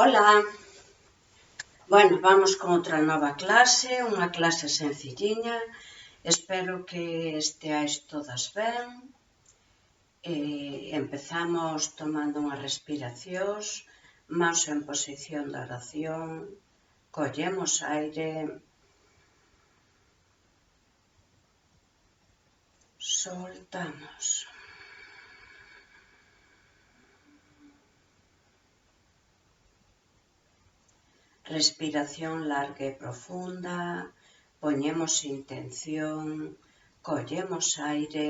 Ola, bueno, vamos con outra nova clase, unha clase sencilliña. Espero que esteáis todas ben. Empezamos tomando unhas respiracións, mans en posición de oración, collemos aire, soltamos. Respiración larga e profunda, poñemos intención, collemos aire,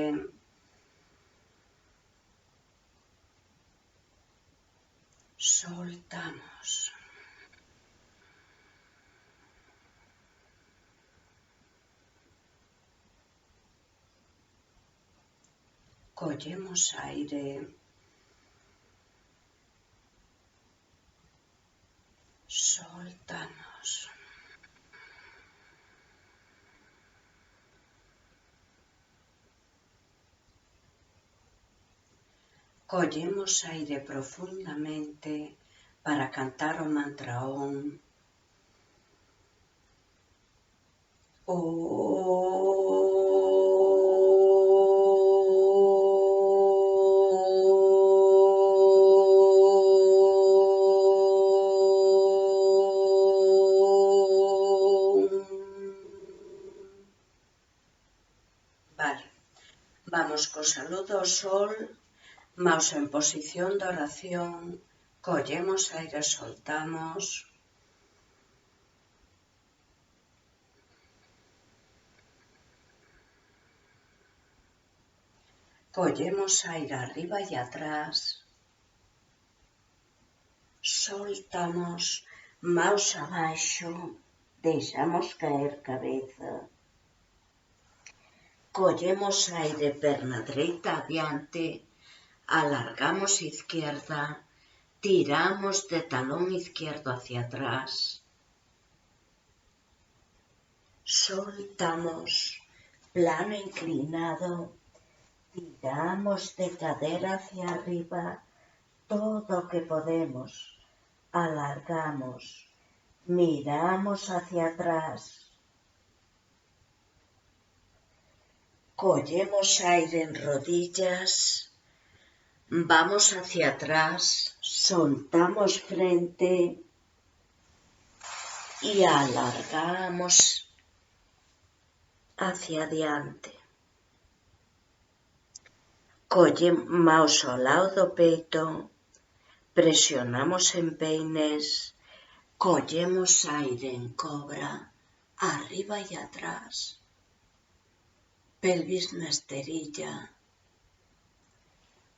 soltamos. Collemos aire, soltamos. Collemos aire profundamente para cantar o mantra OM. Vale, vamos co saludo ao sol, mans en posición de oración, collemos aire, soltamos. Collemos aire arriba e atrás, soltamos, mans abaixo, deixamos caer cabeza. Collemos aire, perna dereita adiante, alargamos izquierda, tiramos de talón izquierdo hacia atrás. Soltamos, plano inclinado, tiramos de cadera hacia arriba todo o que podemos, alargamos, miramos hacia atrás. Collemos aire en rodillas, vamos hacia atrás, soltamos frente y alargamos hacia adiante. Collemos mans ao lado do peito, presionamos en peines, collemos aire en cobra, arriba e atrás. Pelvis na esterilla,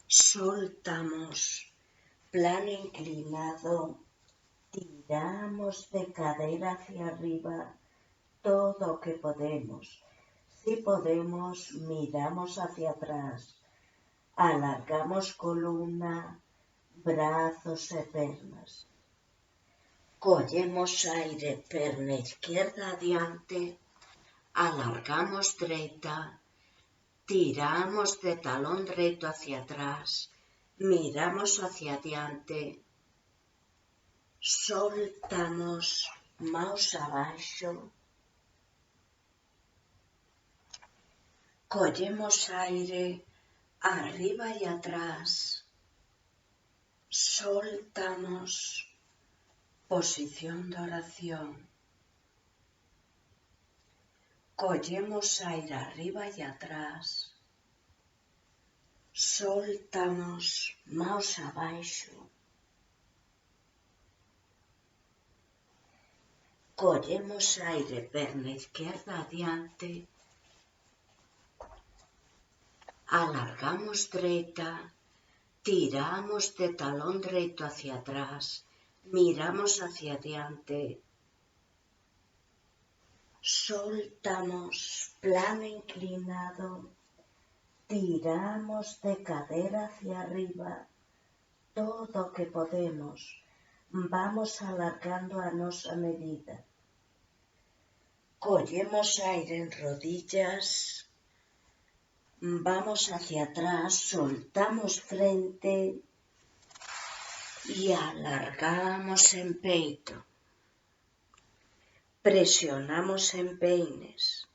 soltamos, plano inclinado, tiramos de cadera hacia arriba todo o que podemos. Si podemos, miramos hacia atrás, alargamos columna, brazos e pernas. Collemos aire, perna izquierda adiante, alargamos dereita, tiramos de talón dereito hacia atrás, miramos hacia adiante, soltamos, mans abaixo, collemos aire, arriba e atrás, soltamos, posición de oración. Collemos aire arriba e atrás, soltamos, mans abaixo, collemos aire, perna izquierda adiante, alargamos dereita, tiramos de talón dereito hacia atrás, miramos hacia adiante, soltamos, plano inclinado, tiramos de cadera hacia arriba todo o que podemos, vamos alargando a nosa medida. Collemos aire en rodillas, vamos hacia atrás, soltamos frente y alargamos en peito. Presionamos en peines.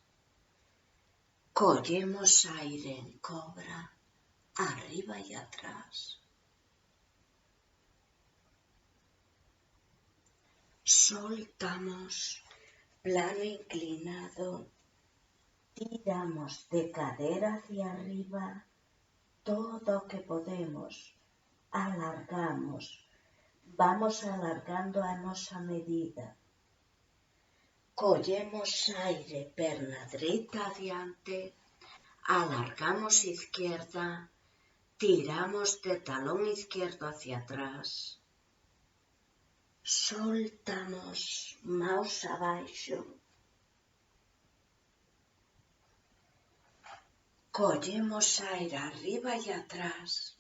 Collemos aire en cobra, arriba y atrás. Soltamos, plano inclinado. Tiramos de cadera hacia arriba todo lo que podemos. Alargamos. Vamos alargando a nosa medida. Collemos aire, perna dereita adiante. Alargamos izquierda. Tiramos de talón izquierdo hacia atrás. Soltamos, maus abaixo. Collemos aire arriba y atrás.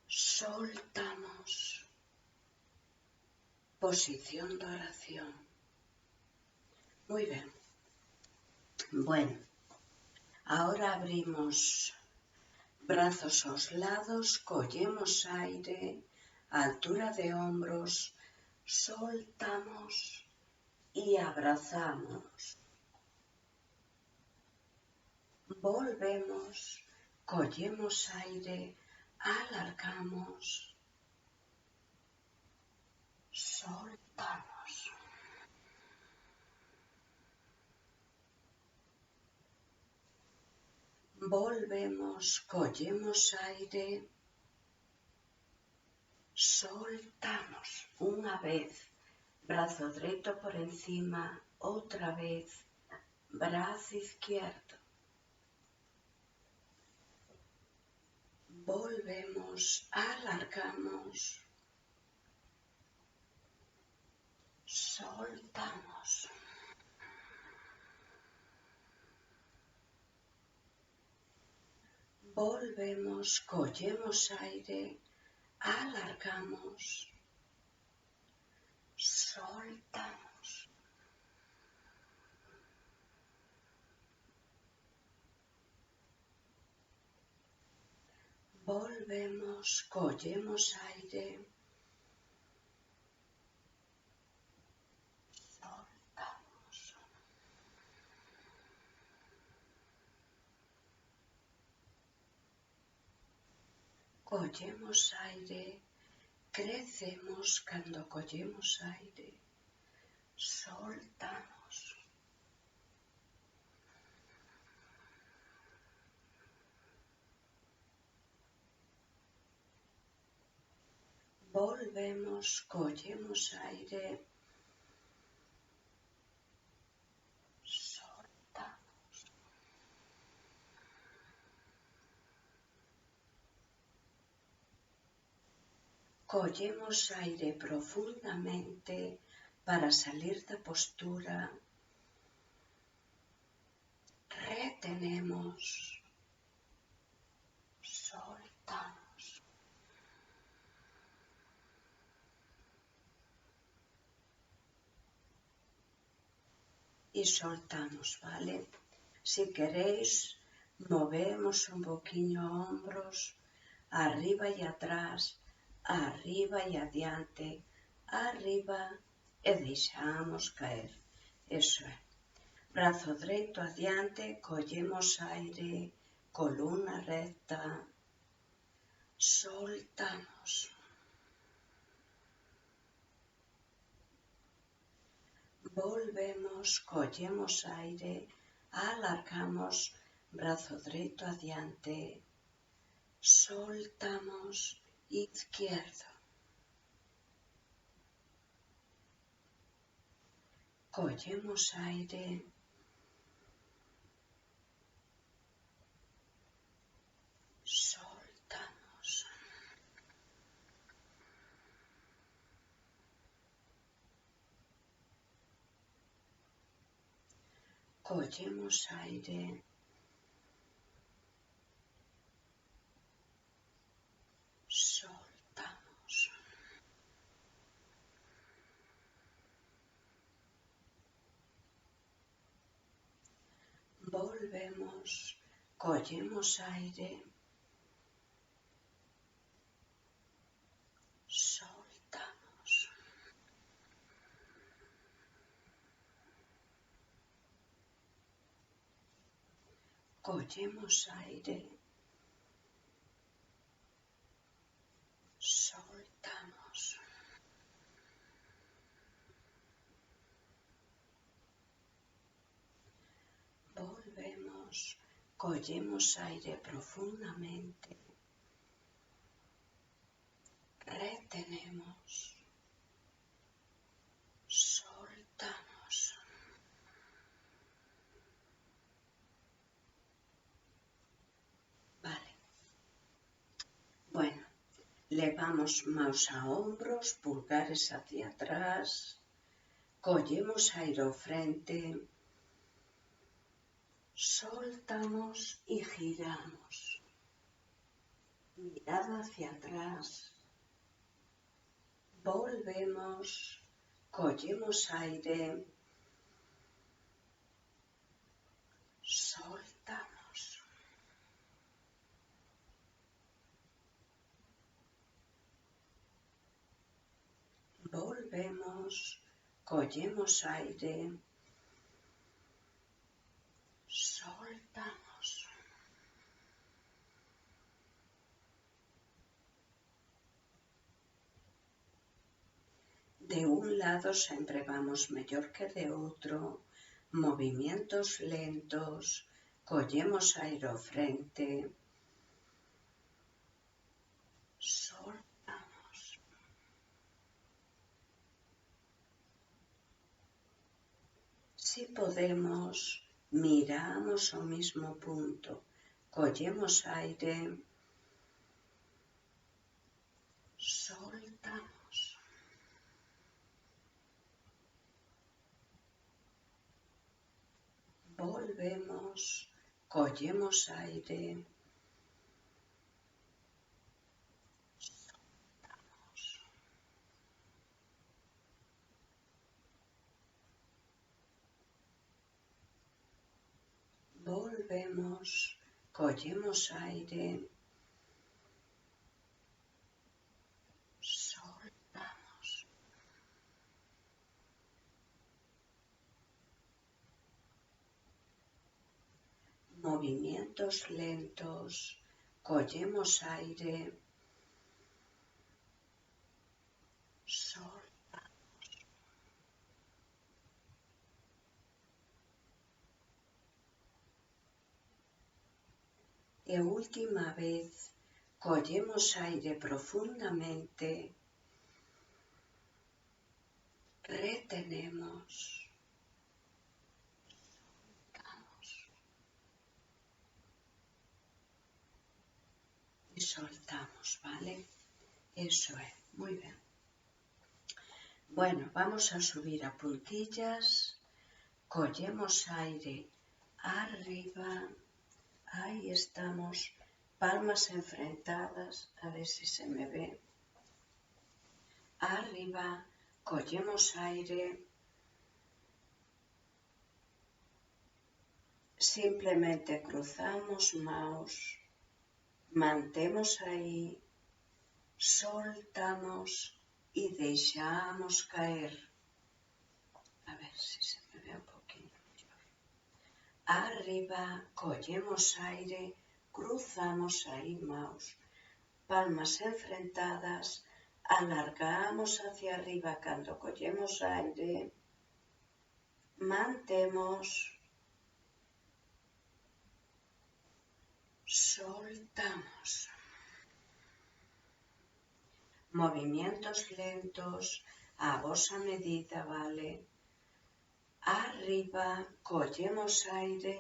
Soltamos. Posición de oración. Muy bien. Bueno, ahora abrimos brazos aos lados, collemos aire, altura de hombros, soltamos y abrazamos. Volvemos, collemos aire, alargamos, soltamos. Volvemos, collemos aire, soltamos. Unha vez, brazo dereito por encima, outra vez, brazo izquierdo. Volvemos, alargamos, soltamos. Volvemos, collemos aire, alargamos, soltamos. Volvemos, collemos aire, soltamos. Collemos aire, crecemos cando collemos aire, soltamos. Volvemos, collemos aire, soltamos. Collemos aire profundamente para salir da postura. Retenemos, soltamos. Y soltamos, ¿vale? Si queréis, movemos un poquinho hombros, arriba y atrás, arriba y adiante, arriba e deixamos caer. Eso é. Brazo dereito adiante, collemos aire, columna recta, soltamos. Volvemos, collemos aire, alargamos, brazo dereito adiante, soltamos, izquierdo. Collemos aire, soltamos. Collemos aire, soltamos. Volvemos, collemos aire, collemos aire, soltamos. Volvemos, collemos aire profundamente, retenemos, soltamos. Vale. Bueno, levamos maus a hombros, pulgares hacia atrás, collemos aire ao frente, soltamos y giramos. Mirada hacia atrás, volvemos, collemos aire, soltamos. Volvemos, collemos aire, soltamos. De un lado sempre vamos mellor que de outro, movimientos lentos, collemos aire ao frente, soltamos. Si podemos, miramos ao mismo punto, collemos aire, soltamos. Volvemos, collemos aire, soltamos. Volvemos, collemos aire, soltamos. Movimientos lentos, collemos aire, soltamos. E última vez, collemos aire profundamente, retenemos, soltamos y soltamos, ¿vale? Eso es, muy bien. Bueno, vamos a subir a puntillas, collemos aire arriba, ahí estamos, palmas enfrentadas, a ver si se me ve. Arriba, collemos aire, simplemente cruzamos maus, mantemos aí, soltamos y deixamos caer. A ver si se me ve un poquito mejor. Arriba, collemos aire, cruzamos aí maus, palmas enfrentadas, alargamos hacia arriba cando collemos aire, mantemos, soltamos. Movimientos lentos, a vosa medida, vale? Arriba, collemos aire,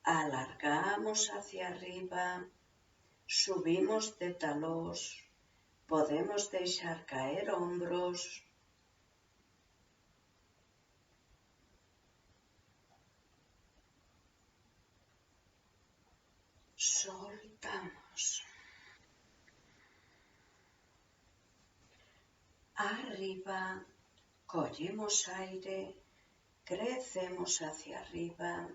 alargamos hacia arriba, subimos de talós, podemos deixar caer hombros, soltamos. Arriba, collemos aire, crecemos hacia arriba,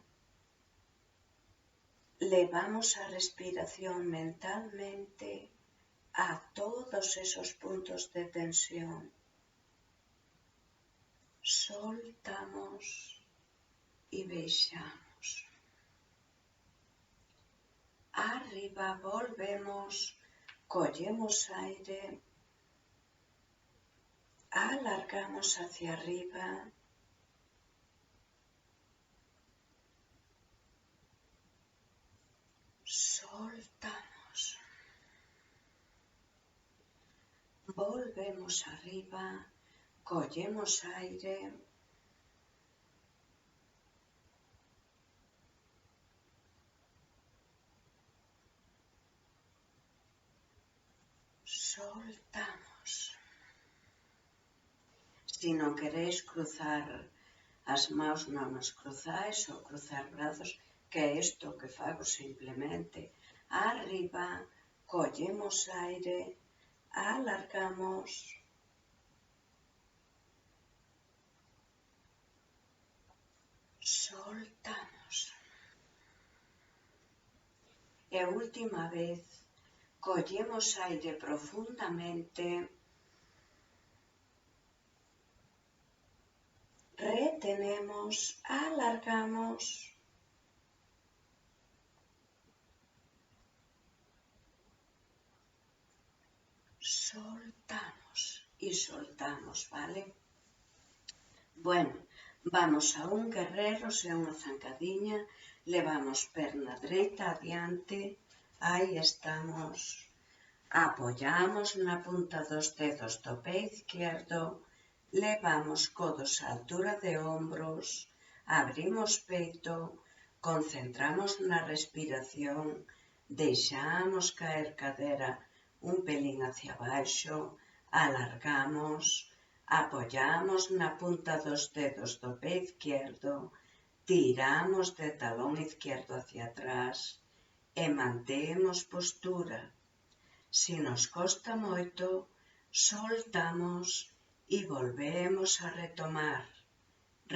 levamos a respiración mentalmente a todos esos puntos de tensión. Soltamos y baixamos. arriba, volvemos, collemos aire, alargamos hacia arriba, soltamos, volvemos arriba, collemos aire, soltamos. Si non queréis cruzar as mãos, non as cruzáis, ou cruzar brazos, que é isto que fago simplemente. Arriba, collemos aire, alargamos, soltamos. E última vez, collemos aire profundamente, retenemos, alargamos, soltamos y soltamos, ¿vale? Bueno, vamos a un guerrero, sea unha zancadiña, levamos perna dereita adiante, aí estamos, apoyamos na punta dos dedos do pé izquierdo, levamos codos á altura de hombros, abrimos peito, concentramos na respiración, deixamos caer cadera un pelín hacia baixo, alargamos, apoyamos na punta dos dedos do pé izquierdo, tiramos de talón izquierdo hacia atrás e mantemos postura. Si nos costa moito, soltamos e volvemos a retomar.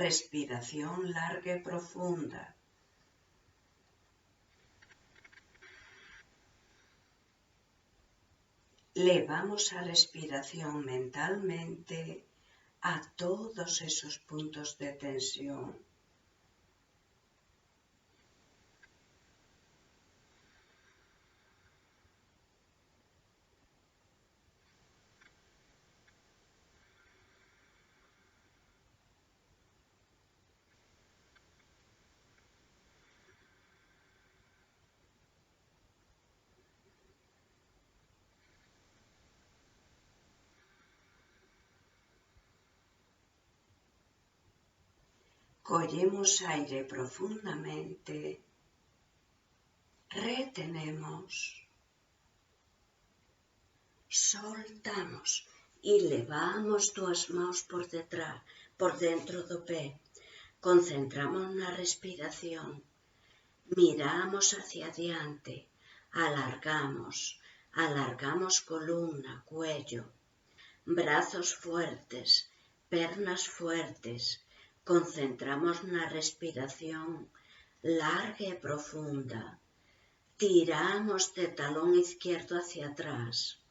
Respiración larga e profunda. Levamos a respiración mentalmente a todos esos puntos de tensión. Collemos aire profundamente, retenemos, soltamos e levamos dúas mãos por detrás, por dentro do pé. Concentramos na respiración, miramos hacia adiante, alargamos columna, cuello, brazos fuertes, pernas fuertes. Concentramos na respiración larga e profunda. Tiramos de talón izquierdo hacia atrás.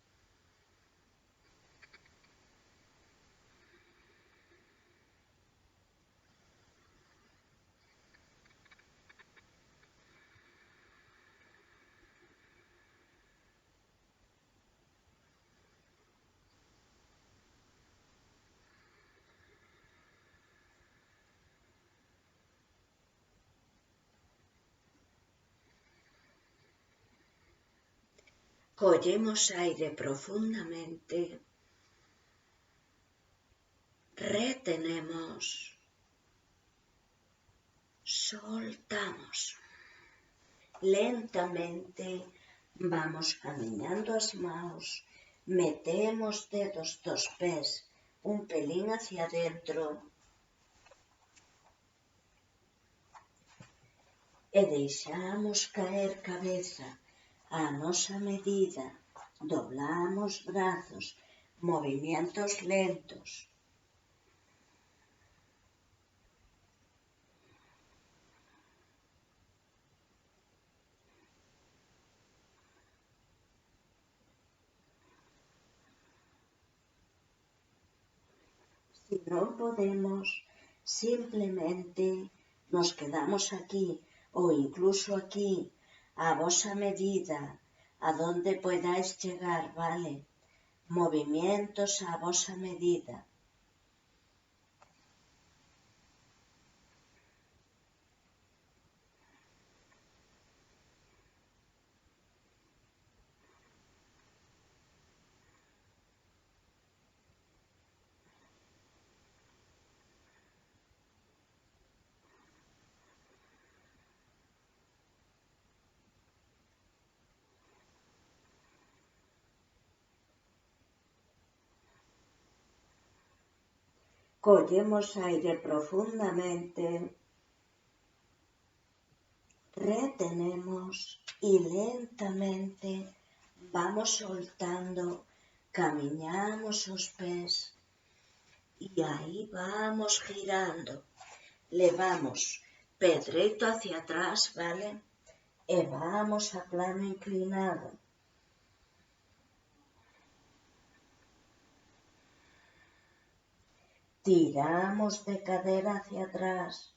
Collemos aire profundamente, retenemos, soltamos. Lentamente vamos camiñando as mãos, metemos dedos dos pés un pelín hacia dentro e deixamos caer cabeza a nosa medida, doblamos brazos, movimientos lentos. Si non podemos, simplemente nos quedamos aquí ou incluso aquí a vosa medida, a donde podáis llegar, ¿vale? Movimientos a vosa medida. Collemos aire profundamente, retenemos y lentamente vamos soltando, camiñamos os pés y aí vamos girando. Levamos pé dereito hacia atrás, ¿vale? E vamos a plano inclinado. Tiramos de cadera hacia atrás,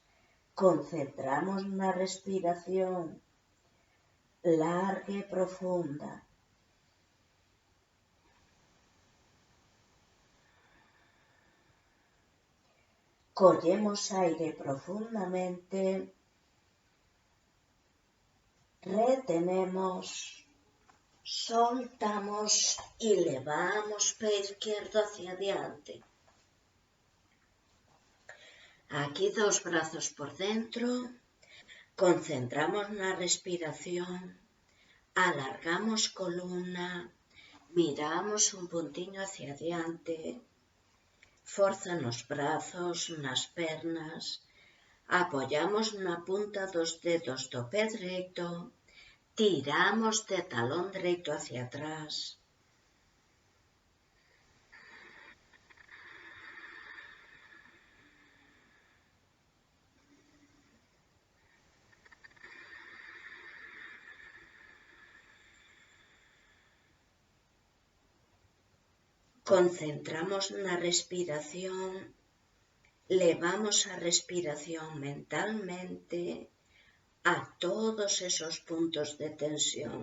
concentramos na respiración larga e profunda. Collemos aire profundamente, retenemos, soltamos y levamos pé izquierdo hacia adelante. Aquí dos brazos por dentro, concentramos na respiración, alargamos columna, miramos un puntiño hacia adelante, forza nos brazos, nas pernas, apoyamos na punta dos dedos do pé dereito, tiramos de talón dereito hacia atrás. Concentramos na respiración, levamos a respiración mentalmente a todos esos puntos de tensión.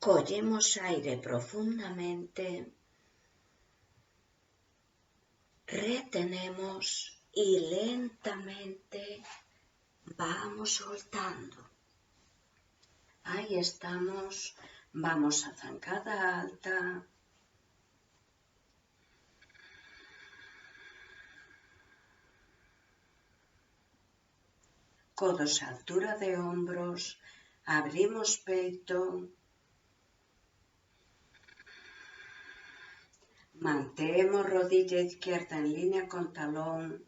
Collemos aire profundamente, retenemos y lentamente vamos soltando. Ahí estamos, vamos a zancada alta. Codos a altura de hombros, abrimos peito. Mantemos rodilla izquierda en línea con talón.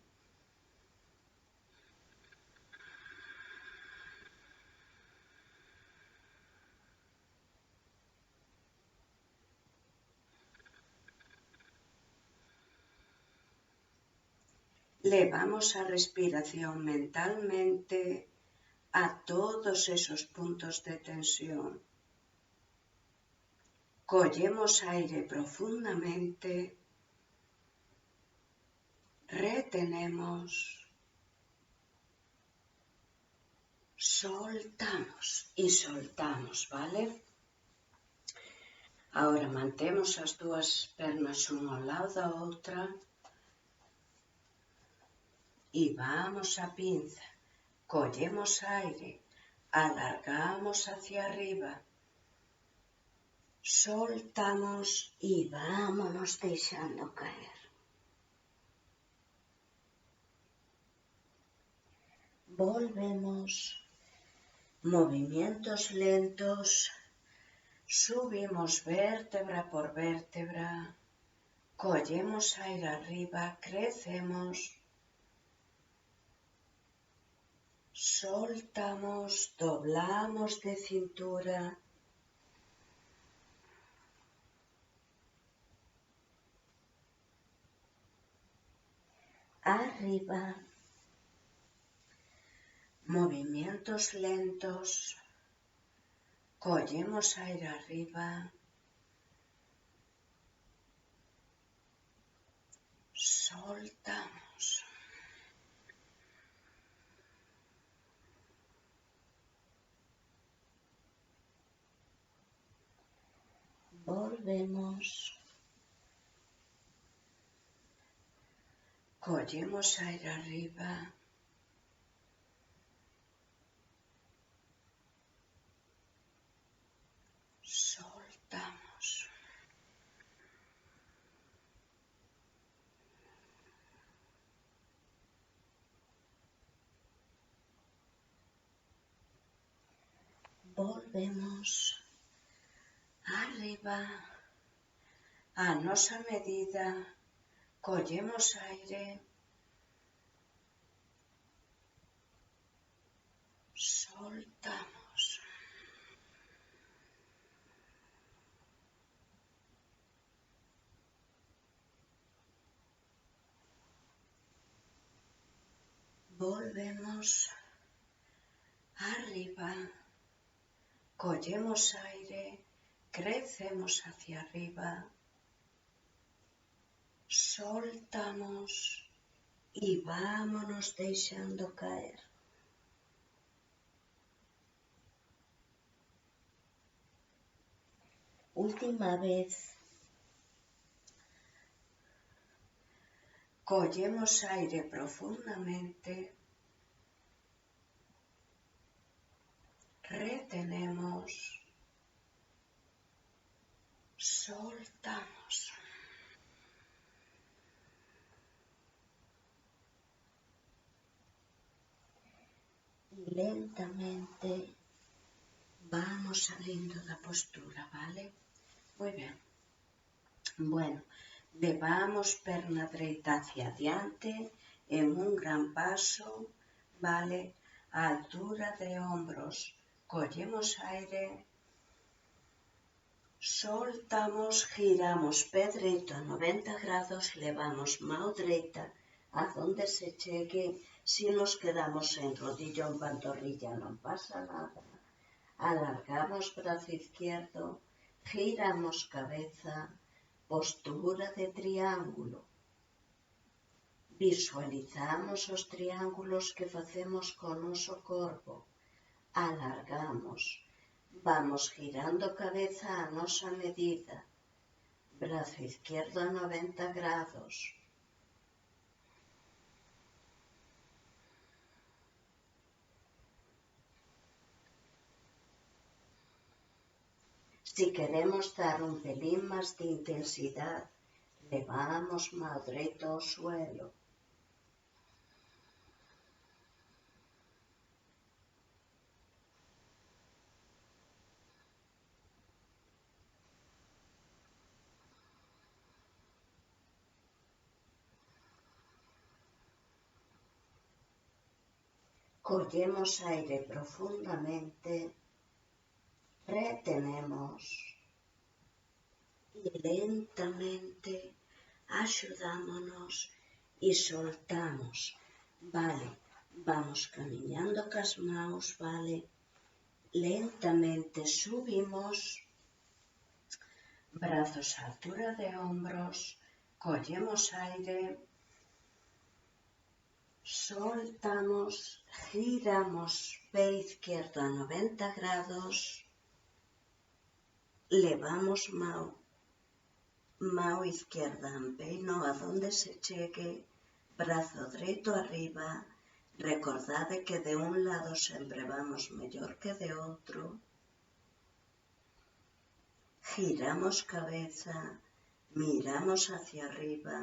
Levamos a respiración mentalmente a todos esos puntos de tensión. Collemos aire profundamente, retenemos, soltamos y soltamos, ¿vale? Ahora mantemos as dúas pernas unha ao lado da outra e vamos a pinza. Collemos aire, alargamos hacia arriba, soltamos y vámonos deixando caer. Volvemos, movimientos lentos, subimos vértebra por vértebra, collemos aire arriba, crecemos, soltamos, doblamos de cintura. Arriba, movimientos lentos, cogemos aire arriba, soltamos. Volvemos. Cogemos aire arriba. Soltamos. Volvemos arriba. A nosa medida, collemos aire. Soltamos. Volvemos arriba, collemos aire, crecemos hacia arriba, soltamos y vámonos deixando caer. Última vez. Collemos aire profundamente, retenemos, soltamos. Y lentamente vamos saliendo da postura, ¿vale? Muy bien. Bueno, levamos perna dereita hacia adiante en un gran paso, ¿vale? A altura de hombros, collemos aire, soltamos, giramos pé dereito a 90 grados, levamos mão dereita a donde se chegue. Si nos quedamos en rodilla o en pantorrilla non pasa nada. Alargamos brazo izquierdo, giramos cabeza, postura de triángulo. Visualizamos os triángulos que facemos con noso corpo. Alargamos. Vamos girando cabeza a nosa medida. Brazo izquierdo a 90 grados. Si queremos dar un pelín más de intensidad, levamos mão dereita ao suelo. Collemos aire profundamente, retenemos y lentamente axudámonos y soltamos. Vale, vamos camiñando cas maus, vale. Lentamente subimos, brazos a altura de hombros, collemos aire, soltamos, giramos pé izquierdo a 90 grados, levamos mão izquierda en peino a donde se chegue, brazo dereito arriba. Recordade que de un lado sempre vamos mellor que de outro. Giramos cabeza, miramos hacia arriba.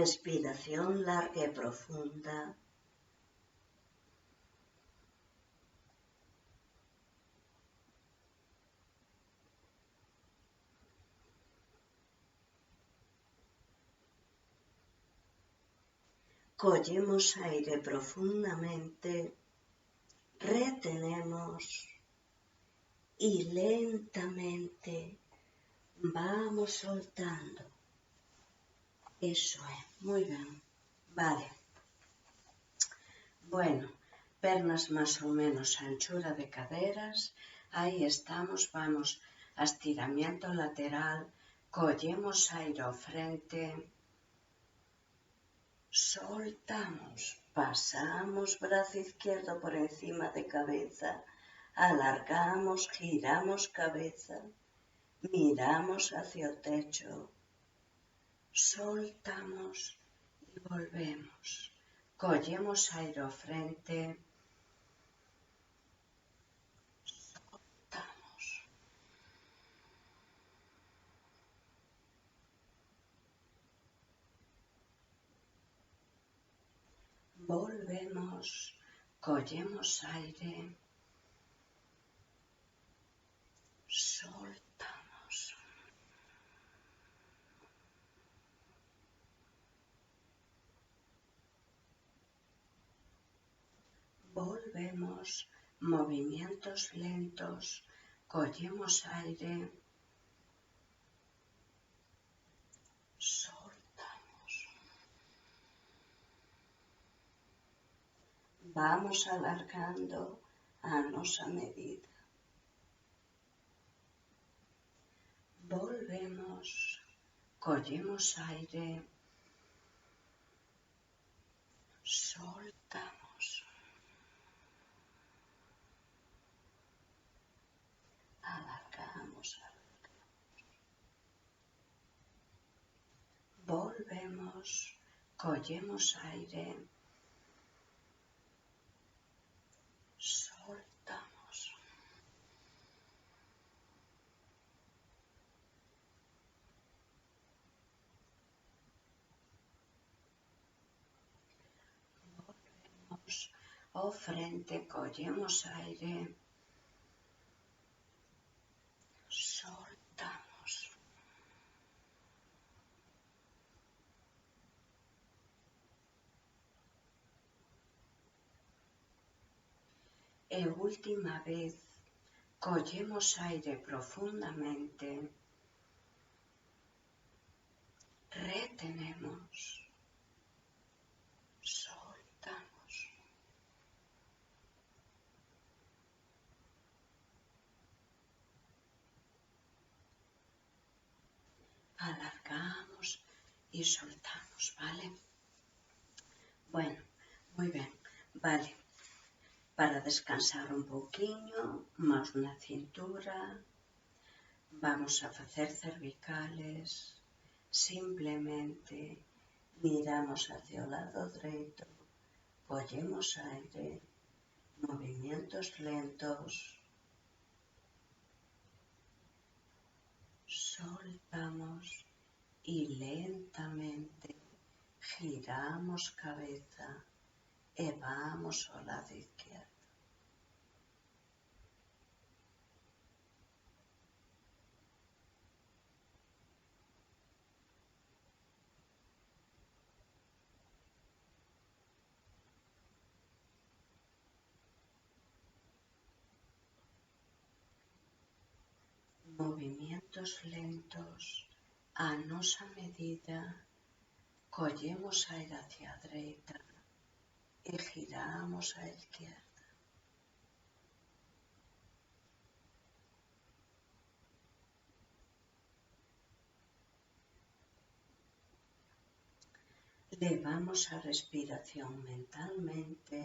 Respiración larga y profunda. Collemos aire profundamente, retenemos y lentamente vamos soltando. Eso es, muy bien. Vale. Bueno, pernas más o menos a anchura de caderas. Ahí estamos, vamos a estiramiento lateral. Cogemos aire frente. Soltamos. Pasamos brazo izquierdo por encima de cabeza. Alargamos, giramos cabeza. Miramos hacia el techo. Soltamos y volvemos. Cogemos aire frente. Soltamos. Volvemos. Cogemos aire. Soltamos. Volvemos, movimientos lentos, cogemos aire, soltamos. Vamos alargando a nuestra medida. Volvemos, cogemos aire, soltamos. Alargamos. Volvemos, cogemos aire, soltamos. Volvemos, o frente, cogemos aire, soltamos. E última vez, cogemos aire profundamente, retenemos, soltamos. Alargamos y soltamos, ¿vale? Bueno, muy bien, vale. Para descansar un poquinho, más na cintura, vamos a facer cervicales, simplemente miramos hacia o lado dereito, collemos aire, movimientos lentos, soltamos y lentamente giramos cabeza e vamos ao lado izquierdo. Movimientos lentos, a nosa medida, collemos aire hacia a dereita e giramos á izquierda. Levamos a respiración mentalmente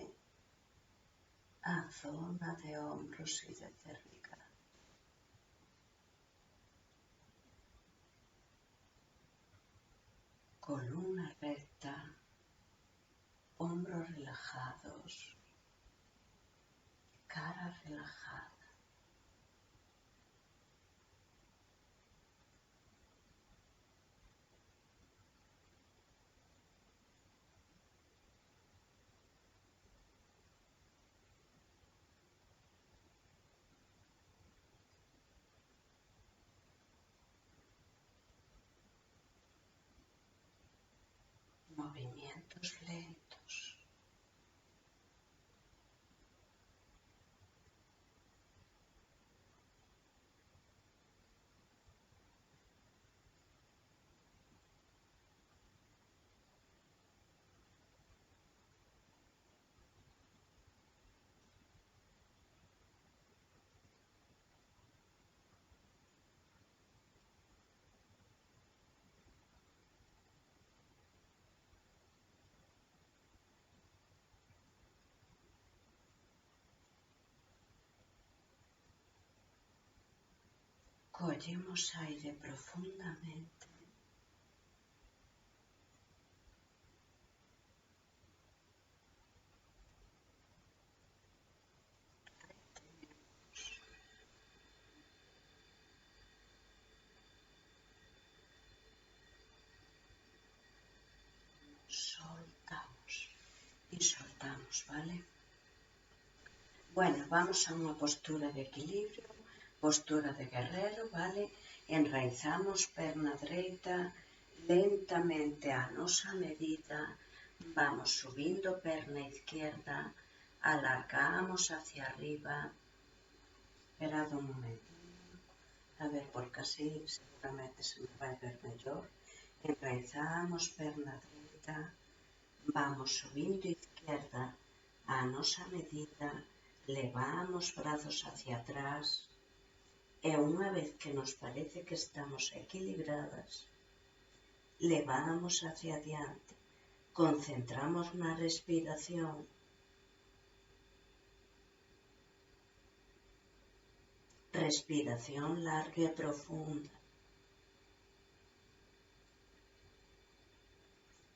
á zona de hombros e de cervical. Columna recta, hombros relajados, cara relajada. Movimientos lentos. collemos aire profundamente. Soltamos y soltamos, ¿vale? Bueno, vamos a una postura de equilibrio, postura de guerrero, ¿vale? Enraizamos perna dereita, lentamente a nosa medida, vamos subindo perna izquierda, alargamos hacia arriba. Esperad un momento, a ver, porque así seguramente se me va a ver mellor. Enraizamos perna dereita, vamos subindo izquierda a nosa medida, levamos brazos hacia atrás e unha vez que nos parece que estamos equilibradas, levamos hacia adiante, concentramos na respiración, respiración larga e profunda.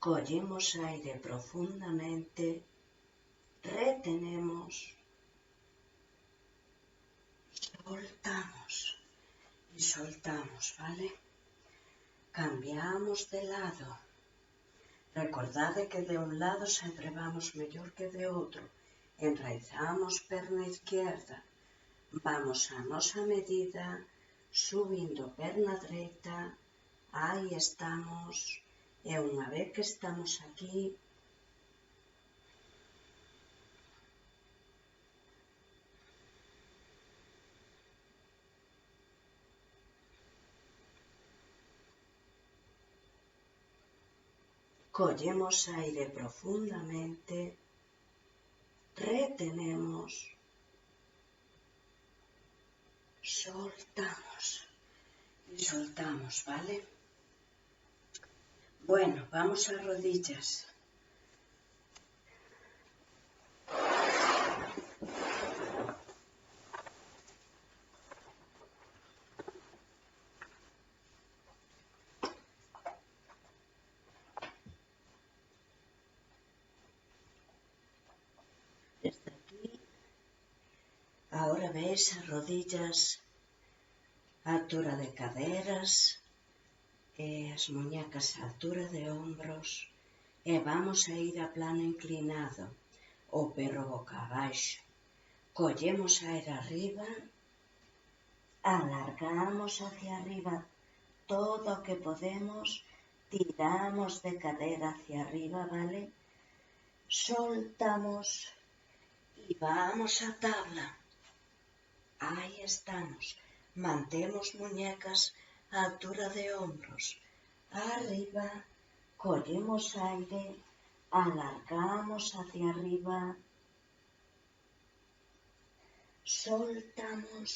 Collemos aire profundamente, retenemos, soltamos y soltamos, ¿vale? Cambiamos de lado. Recordade que de un lado sempre vamos mellor que de outro. Enraizamos perna izquierda, vamos a nosa medida, subindo perna dereita, aí estamos, e unha vez que estamos aquí, collemos aire profundamente, retenemos, soltamos y soltamos, ¿vale? Bueno, vamos a rodillas. Desde aquí, ahora veis as rodillas a altura de caderas, as muñecas a altura de hombros, e vamos a ir a plano inclinado, o perro boca abaixo. Collemos aire arriba, alargamos hacia arriba todo o que podemos, tiramos de cadera hacia arriba, ¿vale? Soltamos y vamos a tabla. Ahí estamos. Mantemos muñecas a altura de hombros. Arriba, collemos aire, alargamos hacia arriba, soltamos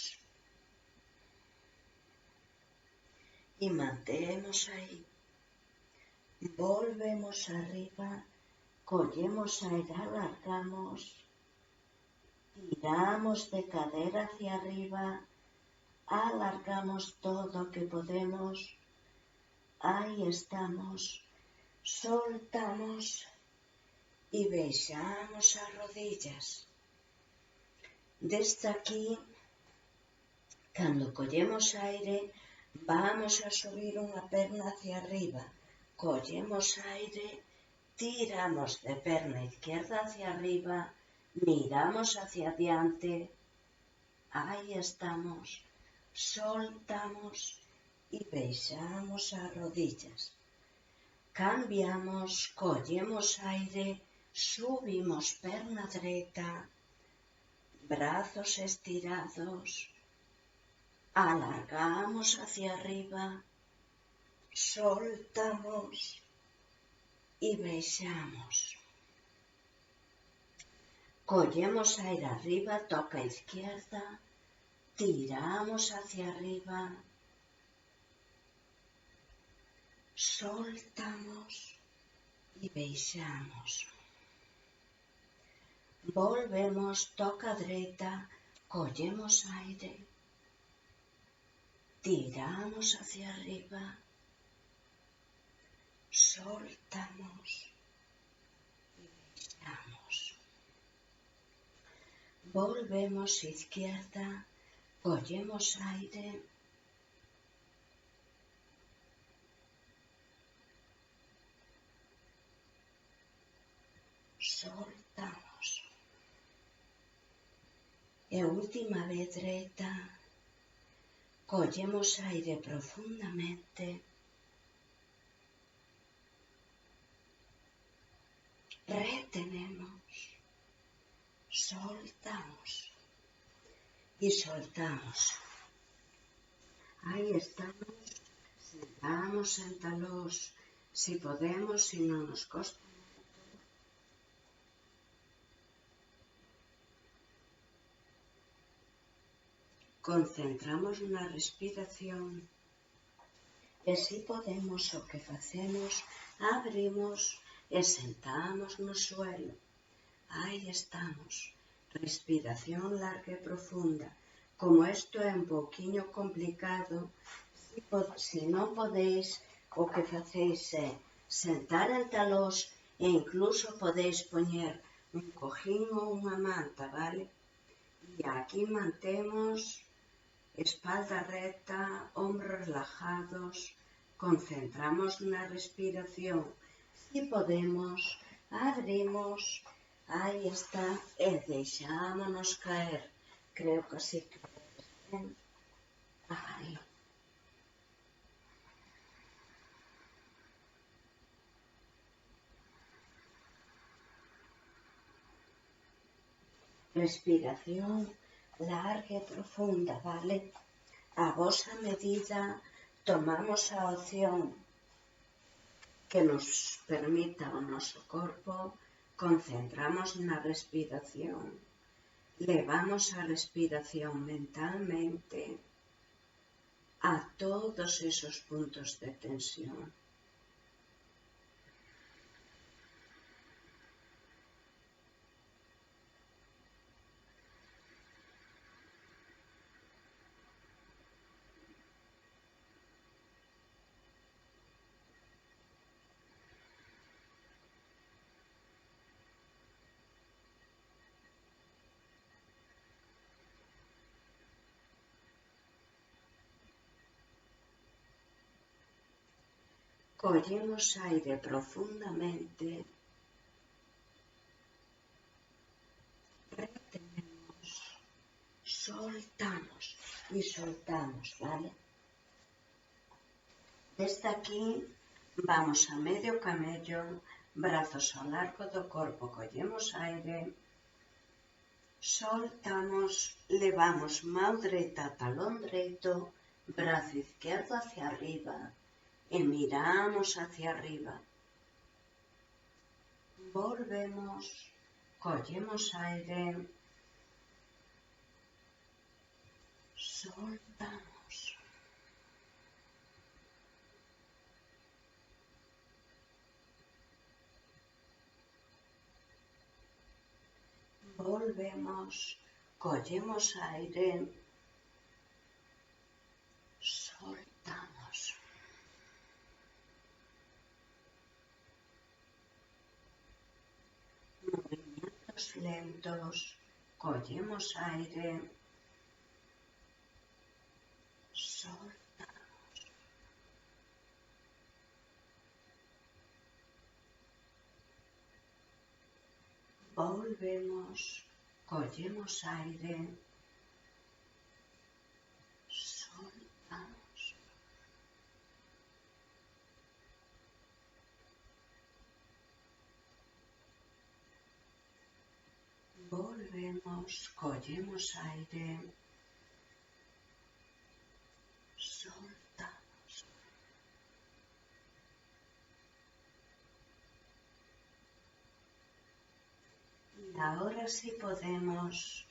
y mantemos ahí. Volvemos arriba, collemos aire, alargamos, tiramos de cadera hacia arriba, alargamos todo o que podemos, aí estamos, soltamos y baixamos as rodillas. Desde aquí, cando collemos aire, vamos a subir unha perna hacia arriba, collemos aire, tiramos de perna izquierda hacia arriba, miramos hacia adiante, aí estamos, soltamos y baixamos as rodillas. Cambiamos, collemos aire, subimos perna dereita, brazos estirados, alargamos hacia arriba, soltamos y baixamos. Collemos aire arriba, toca a izquierda, tiramos hacia arriba, soltamos y baixamos. Volvemos, toca a dereita, collemos aire, tiramos hacia arriba, soltamos y dejamos. Volvemos izquierda, cogemos aire, soltamos. E última vez derecha, cogemos aire profundamente, retenemos, soltamos y soltamos. Ahí estamos, séntalos si podemos, si no nos cuesta. Concentramos na respiración e si podemos o que facemos, abrimos e sentamos no suelo. Aí estamos, respiración larga e profunda. Como isto é un pouquiño complicado, se non podéis, o que facéis é sentar en talós e incluso podéis poñer un cojín ou unha manta, vale? E aquí mantemos espalda recta, hombros relajados, concentramos na respiración. Si podemos, abrimos, aí está, e deixámonos caer. Creo que así que ben. Aí. Respiración larga e profunda, vale? A vosa medida tomamos a opción que nos permita o noso corpo, concentramos na respiración, levamos a respiración mentalmente a todos esos puntos de tensión. Collemos aire profundamente, retenemos, soltamos y soltamos, ¿vale? Desde aquí vamos a medio camello, brazos ao largo do corpo, collemos aire, soltamos, levamos mão dereita a talón dereito, brazo izquierdo hacia arriba, e miramos hacia arriba. Volvemos, collemos aire, soltamos. Volvemos, collemos aire, soltamos. Movimientos lentos, collemos aire, soltamos. Volvemos, collemos aire, soltamos. Volvemos, collemos aire, soltamos. Y ahora si podemos,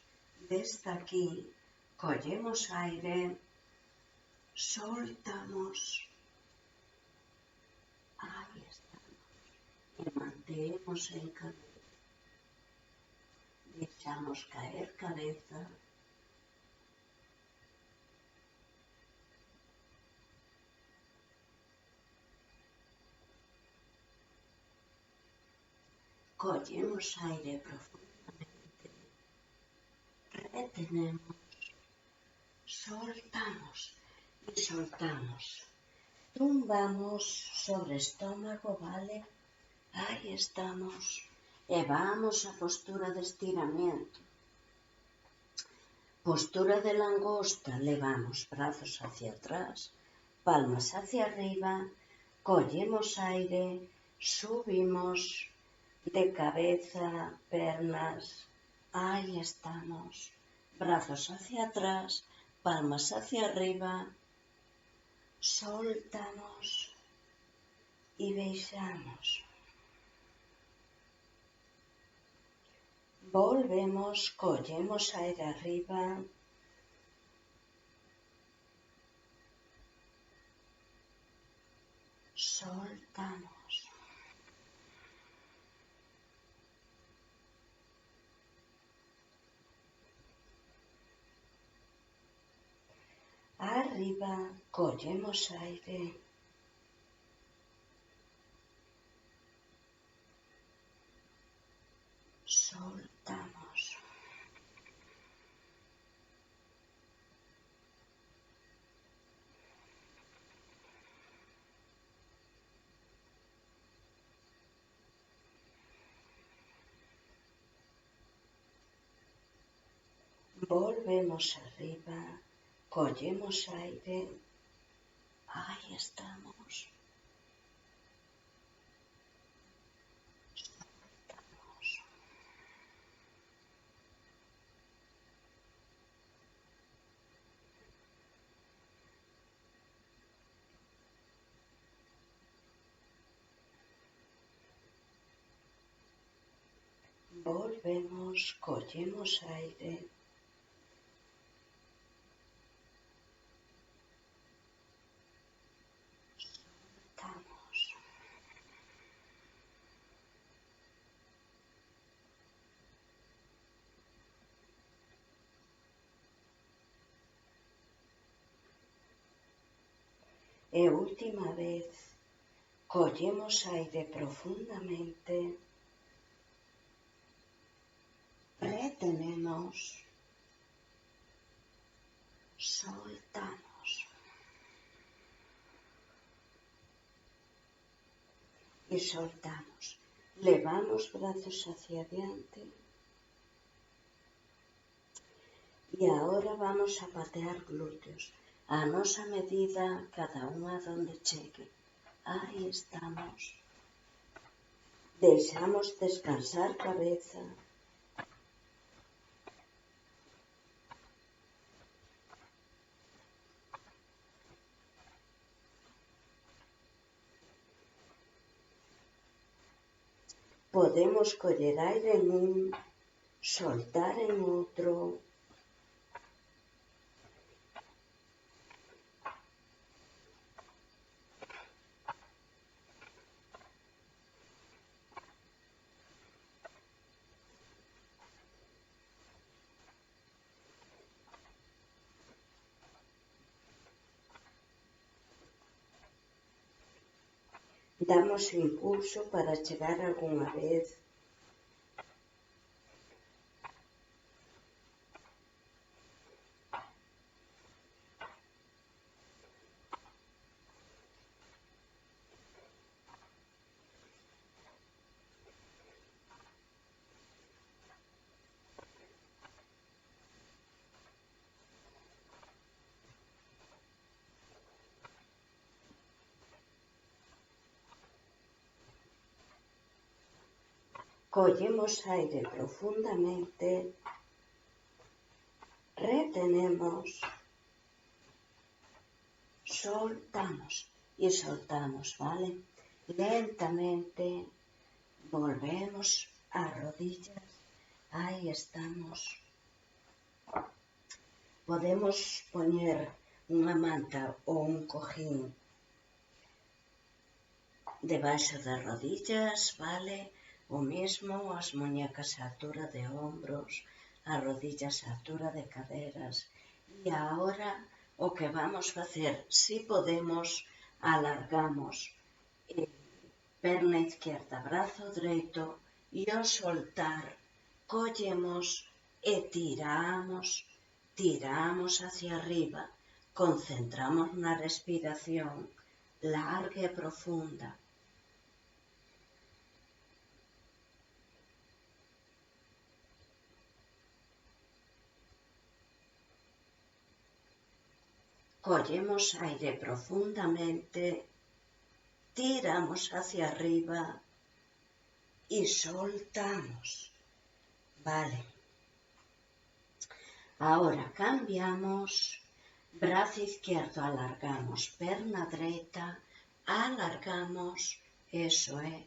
desde aquí, collemos aire, soltamos. Ahí estamos. Y mantemos en cabeza. Deixamos caer cabeza. collemos aire profundamente, retenemos, soltamos y soltamos. Tumbamos sobre estómago, ¿vale? Ahí estamos. E vamos a postura de estiramiento. Postura de langosta, levamos brazos hacia atrás, palmas hacia arriba, collemos aire, subimos de cabeza, pernas, ahí estamos, brazos hacia atrás, palmas hacia arriba, soltamos y baixamos. Volvemos, collemos aire arriba, soltamos. Arriba, collemos aire, soltamos. Volvemos arriba, collemos aire, ahí estamos. Soltamos. Volvemos, collemos aire, soltamos. E última vez, collemos aire profundamente, retenemos, soltamos. Y soltamos. Levamos brazos hacia adelante. Y ahora vamos a patear glúteos. A nosa medida, cada unha donde chegue. Aí estamos. Deixamos descansar cabeza. Podemos coller aire en un, soltar en outro. Damos impulso para chegar algunha vez. Collemos aire profundamente, retenemos, soltamos y soltamos, ¿vale? Lentamente volvemos a rodillas, ahí estamos. Podemos poner unha manta ou un cojín debaixo das rodillas, ¿vale? O mesmo as muñecas á altura de hombros, as rodillas á altura de caderas. E agora o que vamos facer, si podemos, alargamos perna izquierda, brazo dereito e ao soltar collemos e tiramos hacia arriba, concentramos na respiración larga e profunda. Collemos aire profundamente, tiramos hacia arriba e soltamos. Vale. Ahora cambiamos, brazo izquierdo alargamos, perna derecha, alargamos, eso é,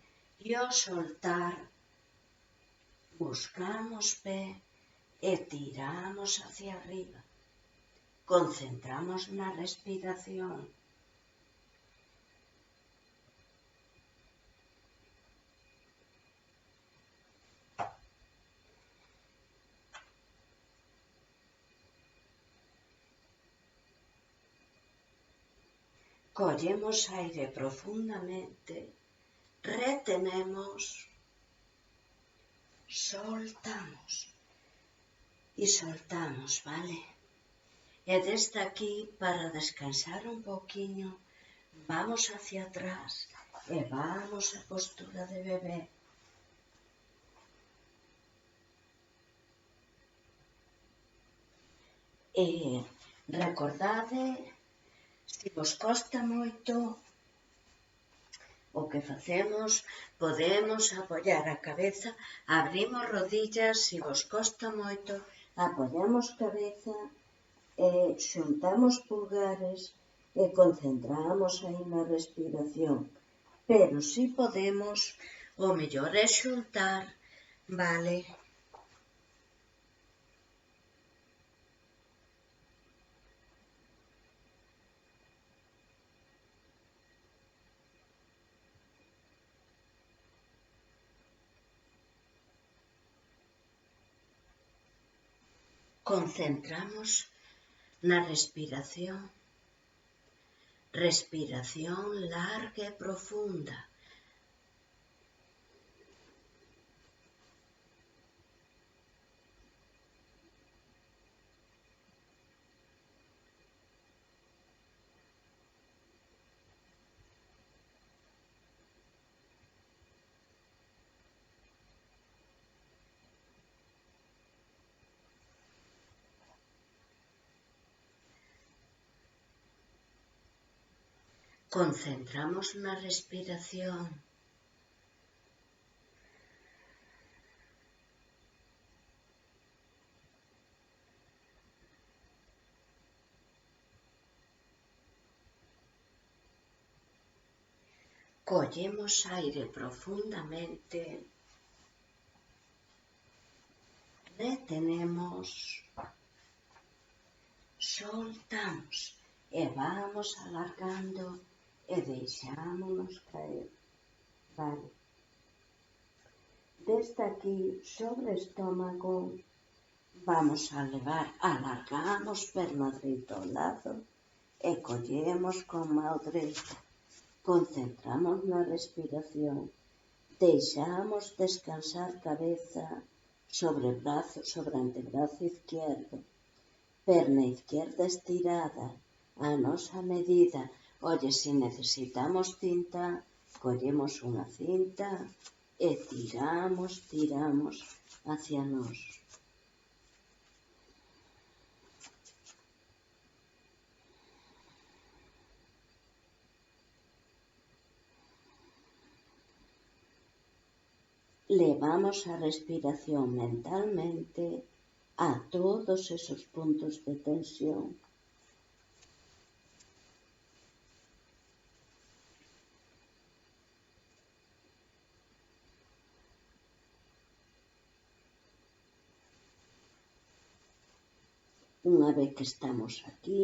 e ao soltar buscamos pé e tiramos hacia arriba. Concentramos na respiración. Collemos aire profundamente, retenemos, soltamos e soltamos, vale? E desde aquí, para descansar un poquinho, vamos hacia atrás e vamos a postura de bebé. E recordade, se vos costa moito, o que facemos, podemos apoiar a cabeza, abrimos rodillas, se vos costa moito, apoiamos cabeza e xuntamos pulgares e concentramos aí na respiración. Pero si podemos, o mellor é xuntar, vale? Concentramos na respiración. Respiración larga e profunda. Concentramos na respiración. Collemos aire profundamente, retenemos, soltamos e vamos alargando e deixámonos caer. Vale. Desde aquí, sobre o estómago, vamos a levar, alargamos perna dereita ao lado e collemos con mão dereita. Concentramos na respiración, deixamos descansar cabeza sobre brazo, sobre antebrazo izquierdo, perna izquierda estirada, a nosa medida. Oye, se necesitamos cinta, collemos unha cinta e tiramos hacia nós. Levamos a respiración mentalmente a todos esos puntos de tensión. Unha vez que estamos aquí,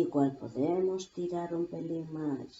igual podemos tirar un pelín máis.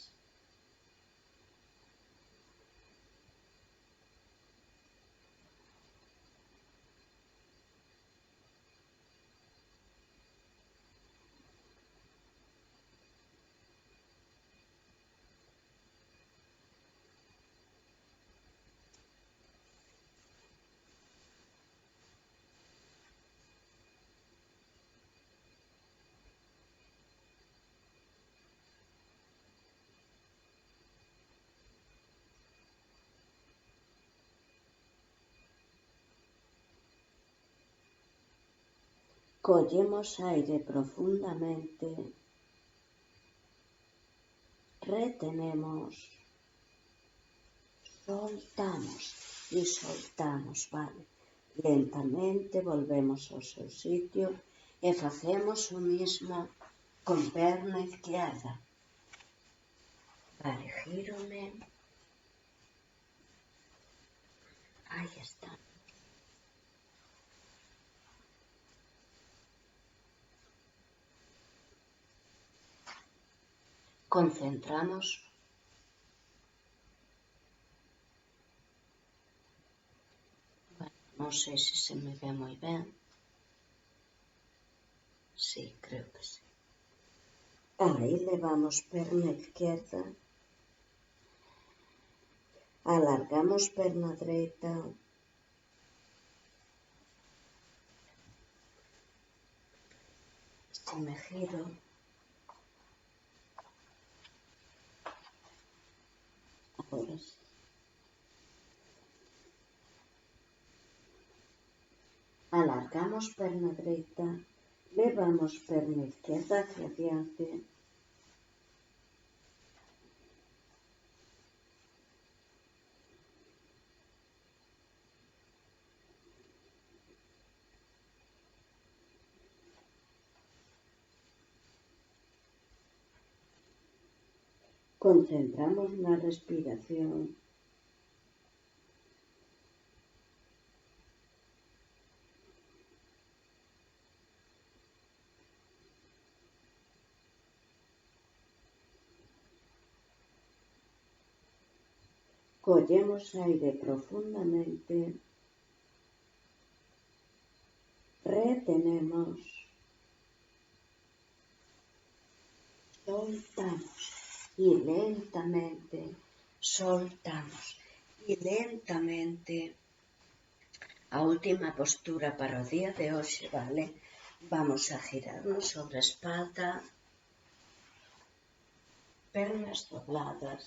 Collemos aire profundamente, retenemos, soltamos y soltamos, vale. Lentamente volvemos ao seu sitio e facemos o mismo con perna izquierda. Vale, gírome. Ahí está. Concentramos. Bueno, no sé si se me ve muy bien. Sí, creo que sí. Ahí levamos perna izquierda. Alargamos perna derecha. Si me giro. Ahora sí. Alargamos perna derecha. Levamos perna izquierda hacia adelante. Concentramos na respiración. Collemos aire profundamente. Retenemos. Soltamos. Y lentamente soltamos. Y lentamente. A última postura para o día de hoxe, vale? Vamos a girarnos sobre a espalda, pernas dobladas,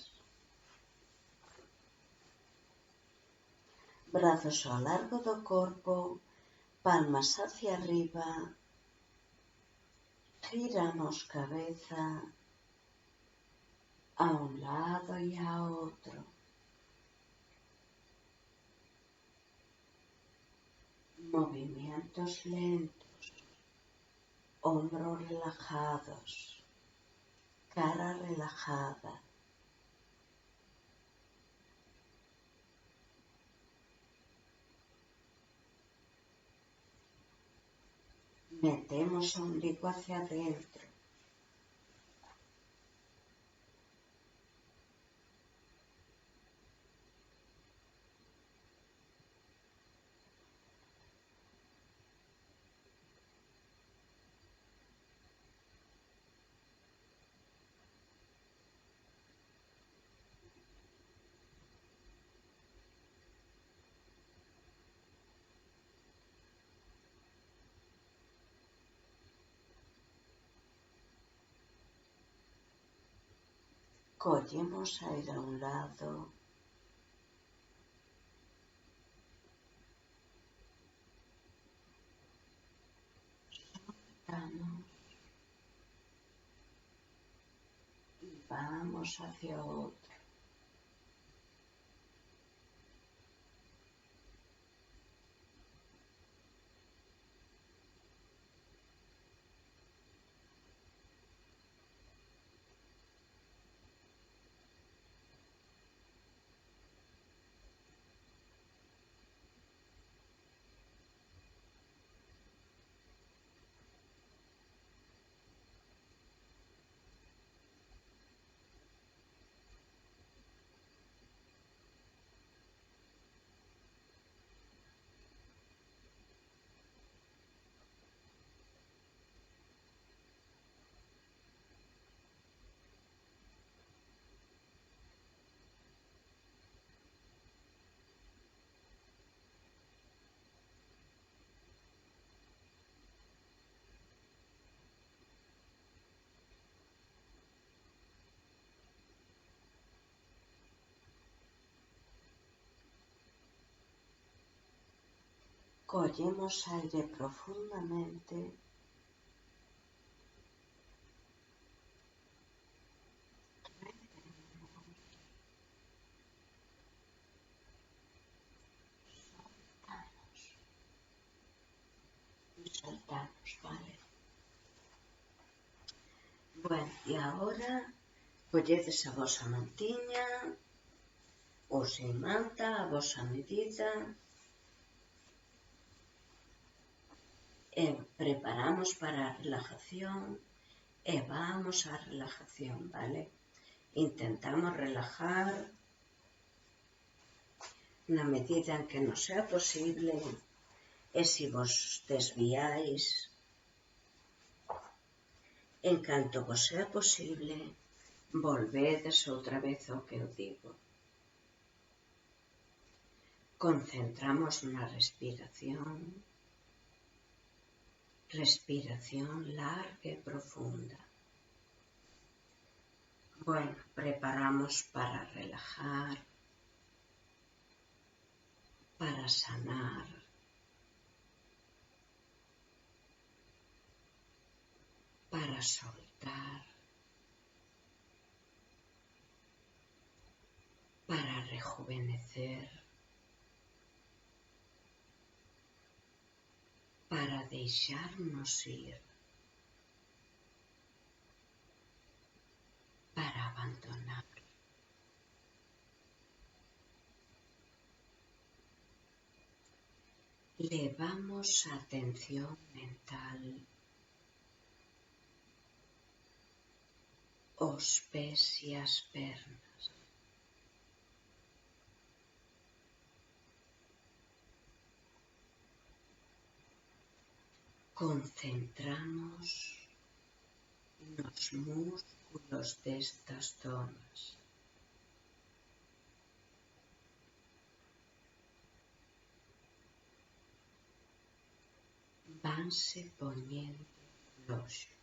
brazos ao largo do corpo, palmas hacia arriba, giramos cabeza a un lado y a otro. Movimientos lentos, hombros relajados, cara relajada. Metemos o ombligo hacia adentro. Collemos aire a un lado. Soltamos. Y vamos hacia otro. Collemos aire profundamente. planos, vale? Bueno, e agora colledes a vosa mantiña ou sen manta, a vosa medida, e preparamos para a relajación e vamos á relajación, vale? Intentamos relajar na medida en que nos sea posible e se vos desviáis, en canto vos sea posible, volvedes outra vez ao que eu digo. Concentramos na respiración, respiración larga e profunda. Bueno, preparamos para relajar, para sanar, para soltar, para rejuvenecer, para deixarnos ir, para abandonar. Levamos a atención mental aos pés e as pernas. Concentramos nos músculos destas zonas. Vanse poñendo floxos.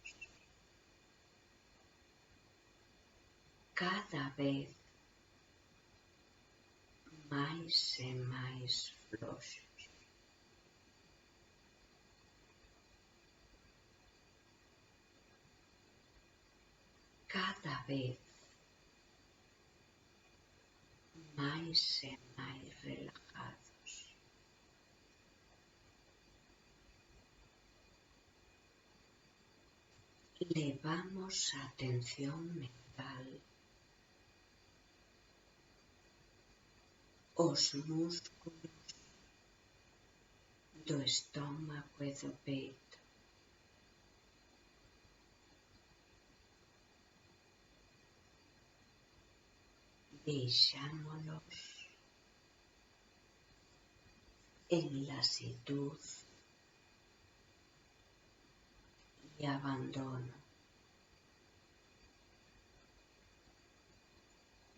Cada vez máis e máis floxos. Cada vez máis e máis relajados. Levamos a atención mental aos músculos do estómago e do peito. Deixámolos en lasitud e abandono.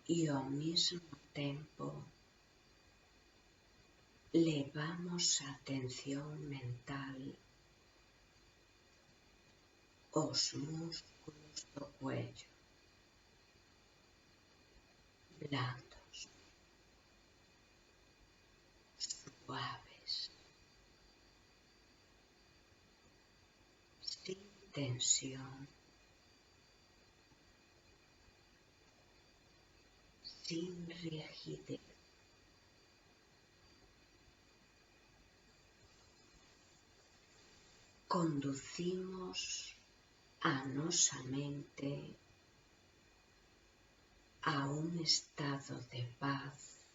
E ao mesmo tempo levamos a atención mental aos músculos do cuello, blandos, suaves, sin tensión, sin rigidez. Conducimos a nosa mente a un estado de paz,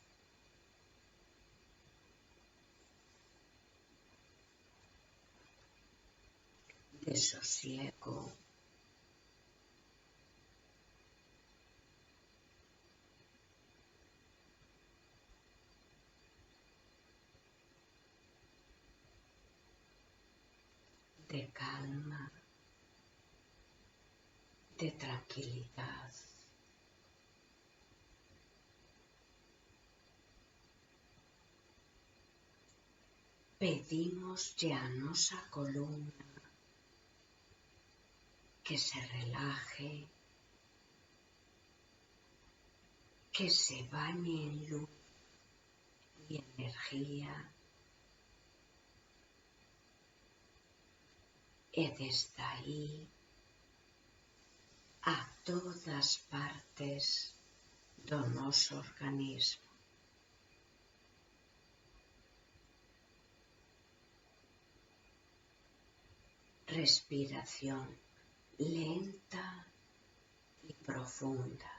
de sosiego, de calma, de tranquilidad. Pedimoslle a nosa columna que se relaje, que se bañe en luz y energía, e desde aí a todas partes do noso organismo. respiración lenta y profunda.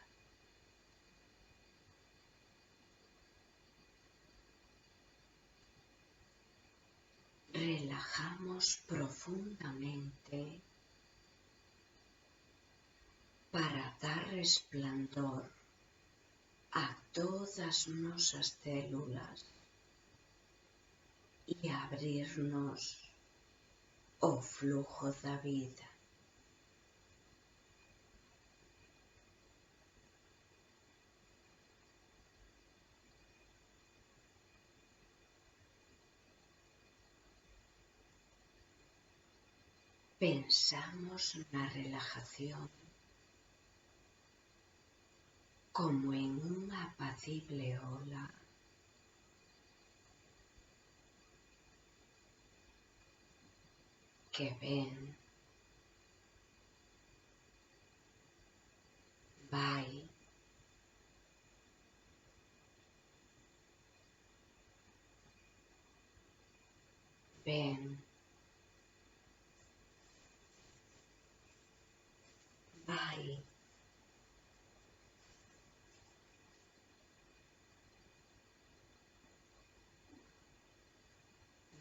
Relajamos profundamente para dar resplandor a todas nosas células e abrirnos ao flujo da vida. Pensamos na relajación como en unha apacible ola que ven, vai, ven, vai,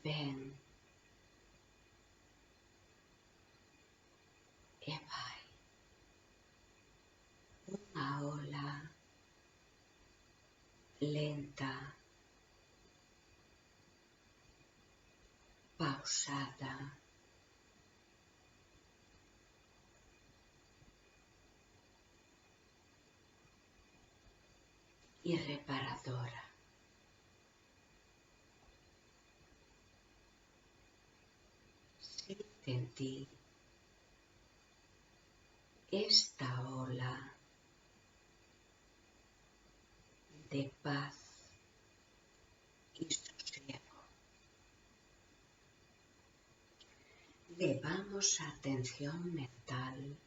ven e vai. Unha ola lenta, pausada, e reparadora. Siente en ti esta ola de paz y sosiego. Levamos a atención mental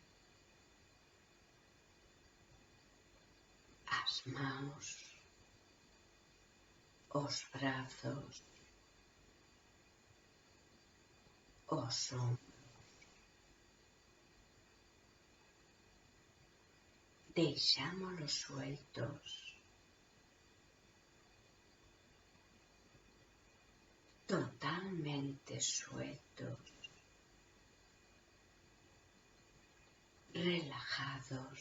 ás maos, os brazos, os ombros. Deixámolos sueltos, totalmente sueltos, relajados,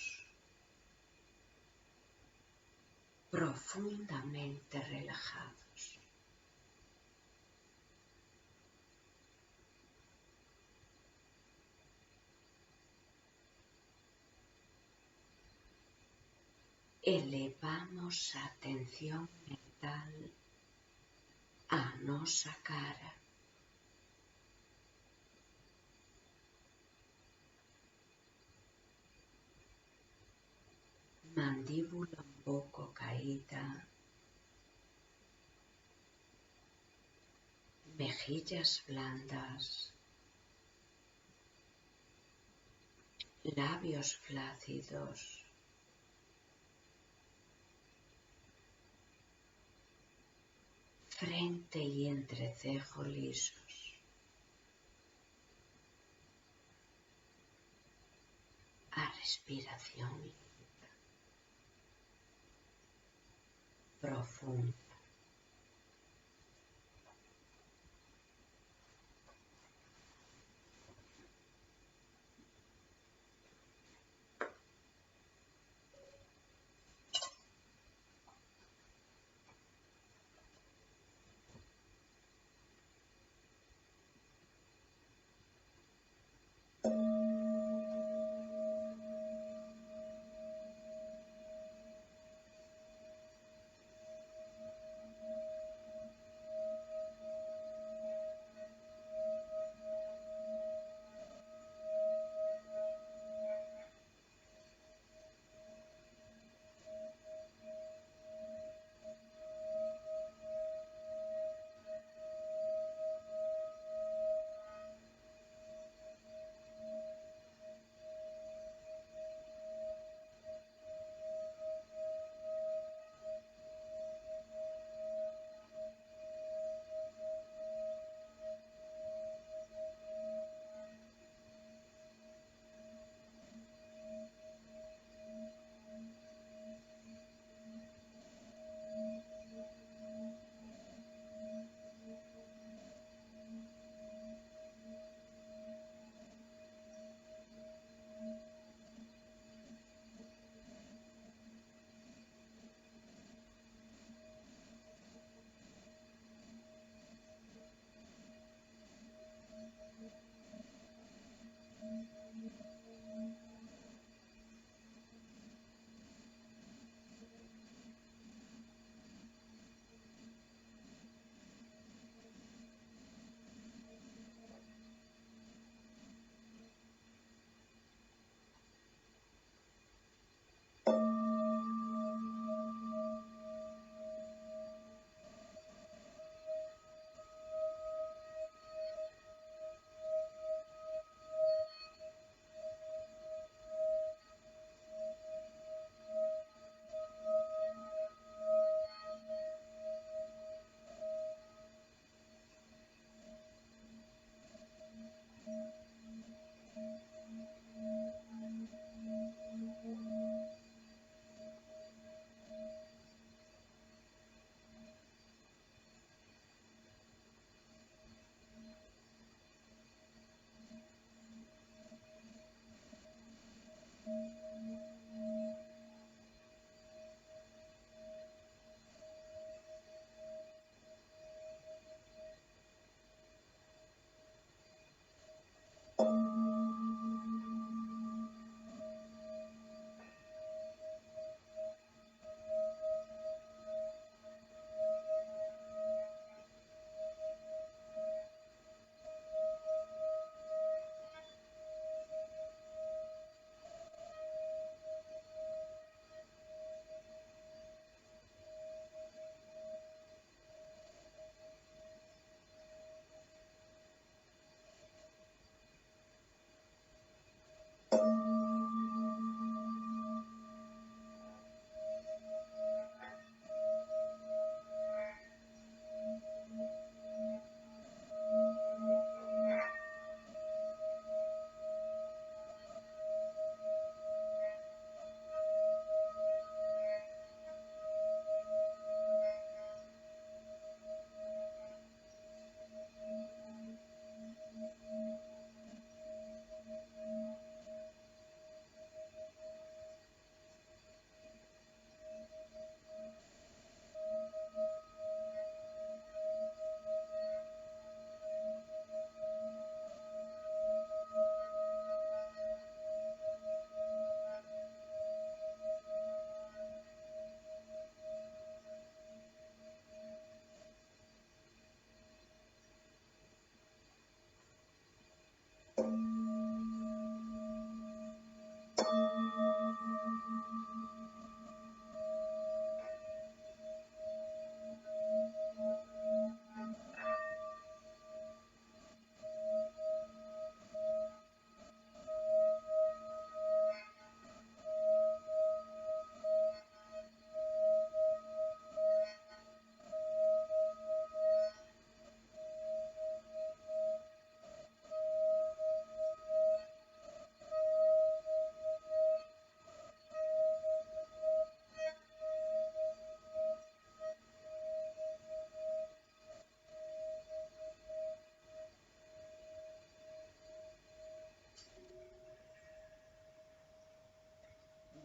profundamente relajados. Elevamos a atención mental á nosa cara. Mandíbula un pouco caída, mejillas blandas, labios flácidos, frente y entrecejo lisos. A respiración lenta, profunda.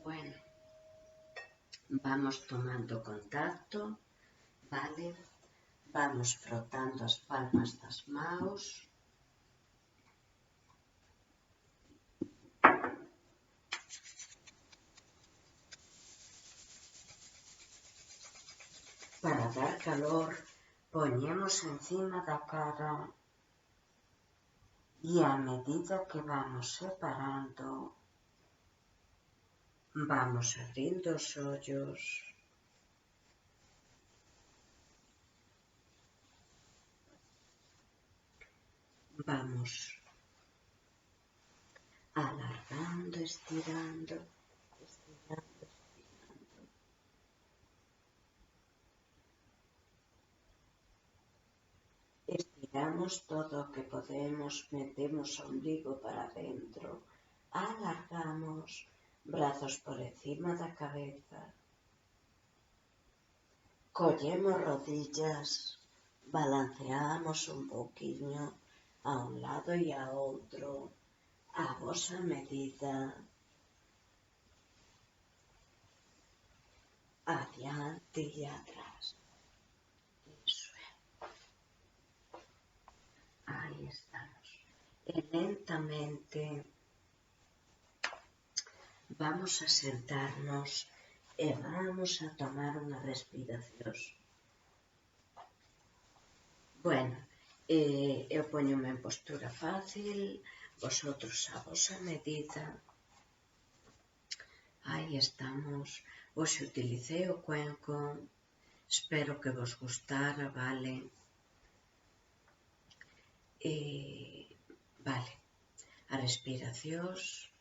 Bueno, vamos tomando contacto, vale? Vamos frotando as palmas das maus. Para dar calor, poñemos encima da cara e a medida que vamos separando, vamos abrindo os ollos. Vamos alargando, estirando, estirando, estirando. Estiramos todo o que podemos, metemos o ombligo para dentro, alargamos, brazos por encima da cabeza. Collemos rodillas, balanceamos un poquinho a un lado e a outro, a vosa medida, adiante e atrás. Iso é. Aí estamos. E lentamente vamos a sentarnos e vamos a tomar unha respiración. Bueno, eu poñome en postura fácil, vosotros a vosa medida. Aí estamos. Hoxe utilicei o cuenco, espero que vos gustara, vale? Vale, a respiracións,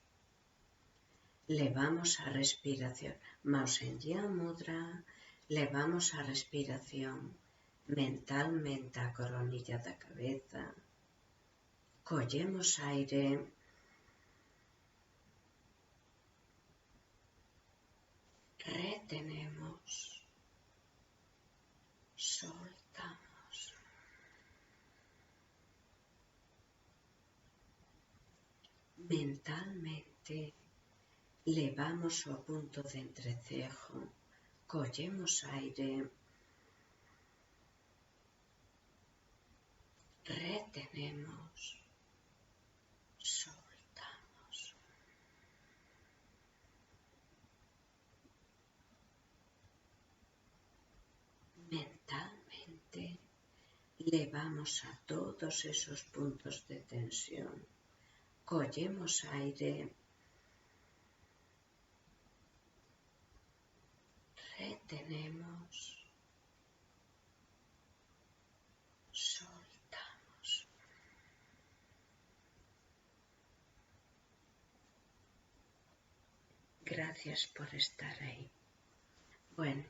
levamos a respiración, maus en Jnana Mudra, levamos a respiración mentalmente a coronilla da cabeza, collemos aire, retenemos, soltamos. Mentalmente levamos ao punto de entrecejo, collemos aire, retenemos, soltamos. Mentalmente levamos a todos esos puntos de tensión, collemos aire, retenemos, soltamos. Gracias por estar aí. Bueno,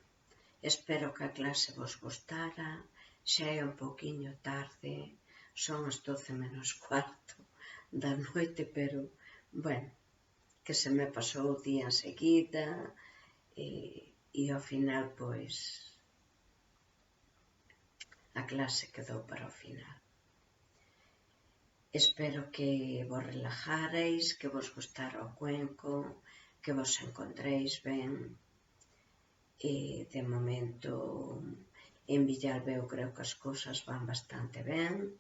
espero que a clase vos gustara, xa é un poquinho tarde, son as 12:15 da noite, pero, bueno, que se me pasou o día enseguida e ao final, pois, a clase quedou para o final. Espero que vos relajareis, que vos gustara o cuenco, que vos encontréis ben. De momento, en Villalba eu creo que as cousas van bastante ben,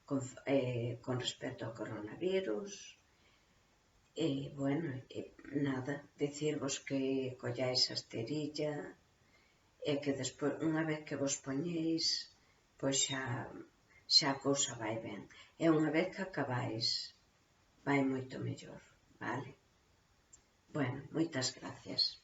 con respecto ao coronavirus. Bueno, nada, dicirvos que colláis a esterilla e que despois, unha vez que vos poñéis, pois xa a cousa vai ben. E unha vez que acabáis, vai moito mellor, vale? Bueno, moitas gracias.